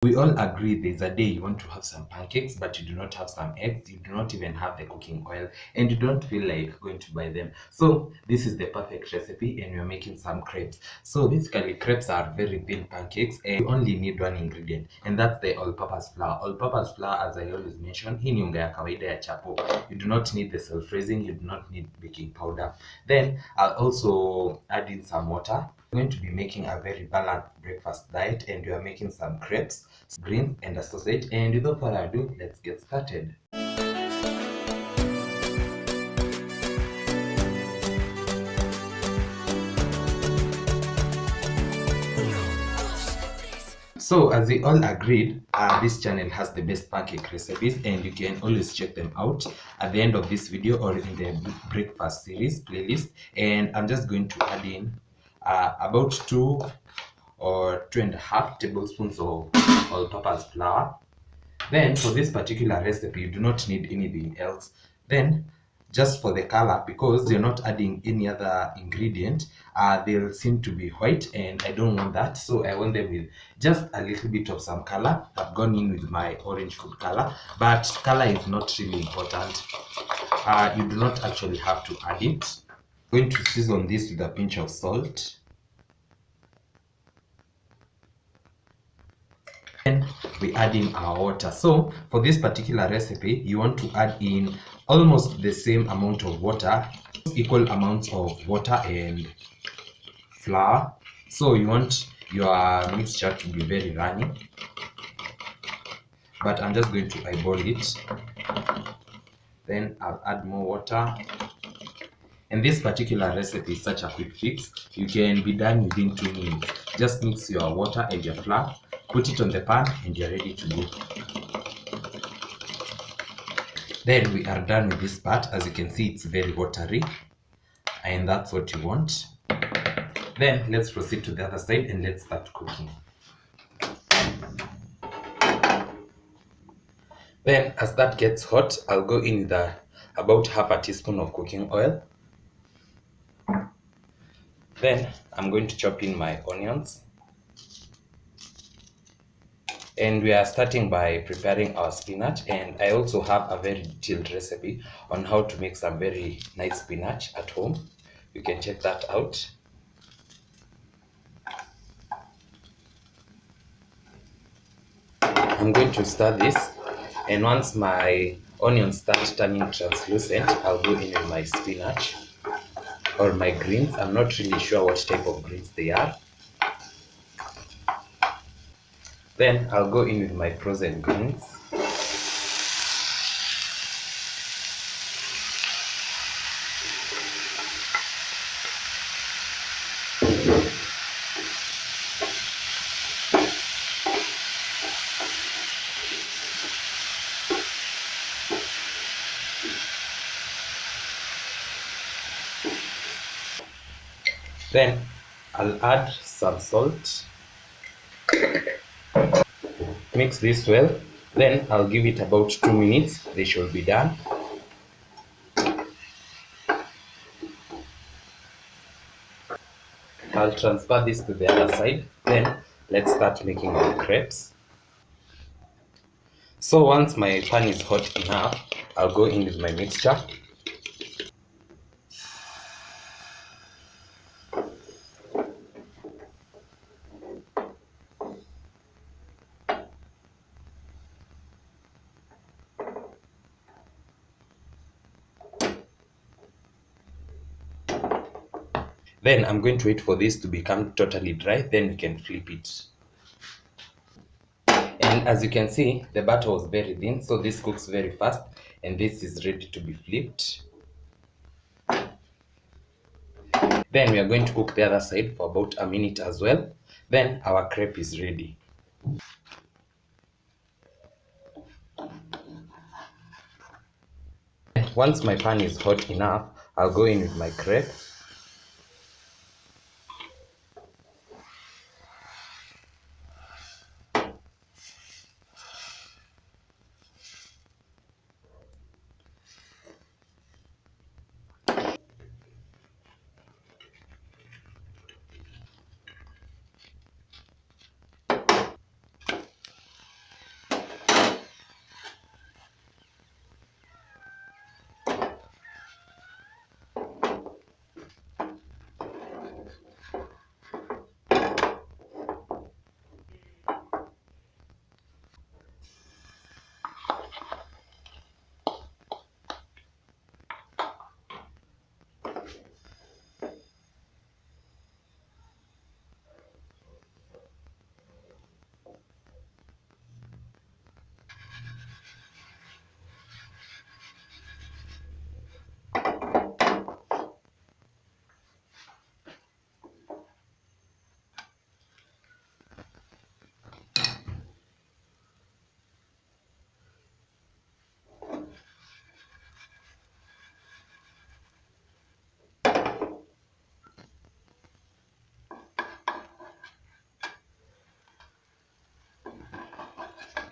We all agree there's a day you want to have some pancakes, but you do not have some eggs, you do not even have the cooking oil, and you don't feel like going to buy them. So this is the perfect recipe, and we're making some crepes. So basically, crepes are very thin pancakes, and you only need one ingredient, and that's the all-purpose flour. All-purpose flour, as I always mention, hii ni unga ya kawaida ya chapo. You do not need the self-raising, you do not need baking powder. Then I'll also add in some water. We're going to be making a very balanced breakfast diet, and we are making some crepes, greens, and a sausage. And without further ado, let's get started. So as we all agreed, this channel has the best pancake recipes, and you can always check them out at the end of this video or in the breakfast series playlist. And I'm just going to add in about 2 or 2.5 tablespoons of all-purpose flour. Then for this particular recipe, you do not need anything else. Then just for the color, because you're not adding any other ingredient, they'll seem to be white, and I don't want that. So I want them with just a little bit of some color. I've gone in with my orange food color, but color is not really important. You do not actually have to add it. I'm going to season this with a pinch of salt. Then we add in our water. So for this particular recipe, you want to add in almost the same amount of water, equal amounts of water and flour. So you want your mixture to be very runny, but I'm just going to eyeball it. Then I'll add more water. And this particular recipe is such a quick fix. You can be done within 2 minutes. Just mix your water and your flour, put it on the pan, and you're ready to go. Then we are done with this part. As you can see, it's very watery, and that's what you want. Then let's proceed to the other side and let's start cooking. Then as that gets hot, I'll go in with about half a teaspoon of cooking oil. Then I'm going to chop in my onions. And we are starting by preparing our spinach, and I also have a very detailed recipe on how to make some very nice spinach at home. You can check that out. I'm going to stir this, and once my onions start turning translucent, I'll go in with my spinach or my greens. I'm not really sure what type of greens they are. Then I'll go in with my frozen greens. Then I'll add some salt. Mix this well. Then I'll give it about 2 minutes. They should be done. I'll transfer this to the other side. Then let's start making our crepes. So once my pan is hot enough, I'll go in with my mixture. Then I'm going to wait for this to become totally dry, then we can flip it. And as you can see, the batter was very thin, so this cooks very fast, and this is ready to be flipped. Then we are going to cook the other side for about a minute as well. Then our crepe is ready. Once my pan is hot enough, I'll go in with my crepe.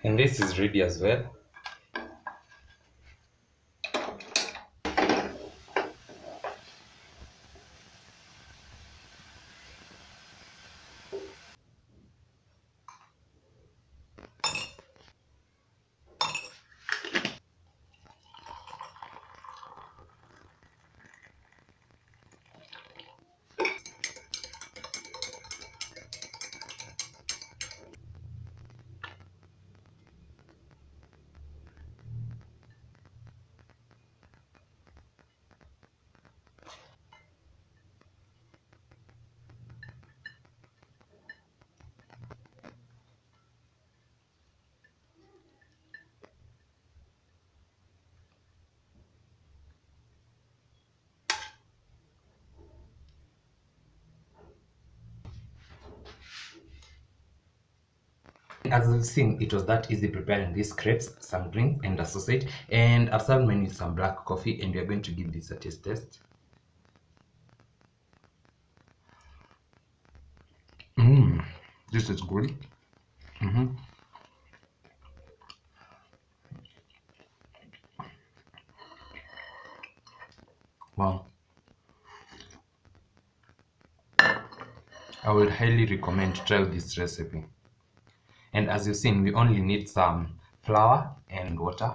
And this is ready as well. As I've seen, it was that easy preparing these crepes, some drinks, and a sausage. And I've served mine with some black coffee, and we are going to give this a taste test. This is good. Wow. I would highly recommend to try this recipe. And as you've seen, we only need some flour and water.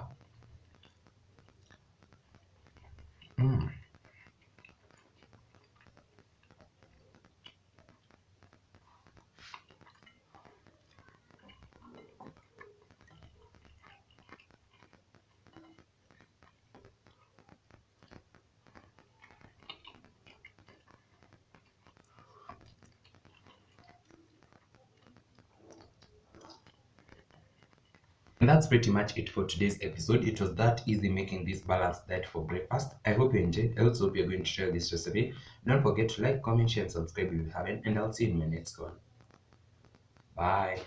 And that's pretty much it for today's episode. It was that easy making this balanced diet for breakfast. I hope you enjoyed. I also hope you're going to share this recipe. Don't forget to like, comment, share, and subscribe if you haven't. And I'll see you in my next one. Bye.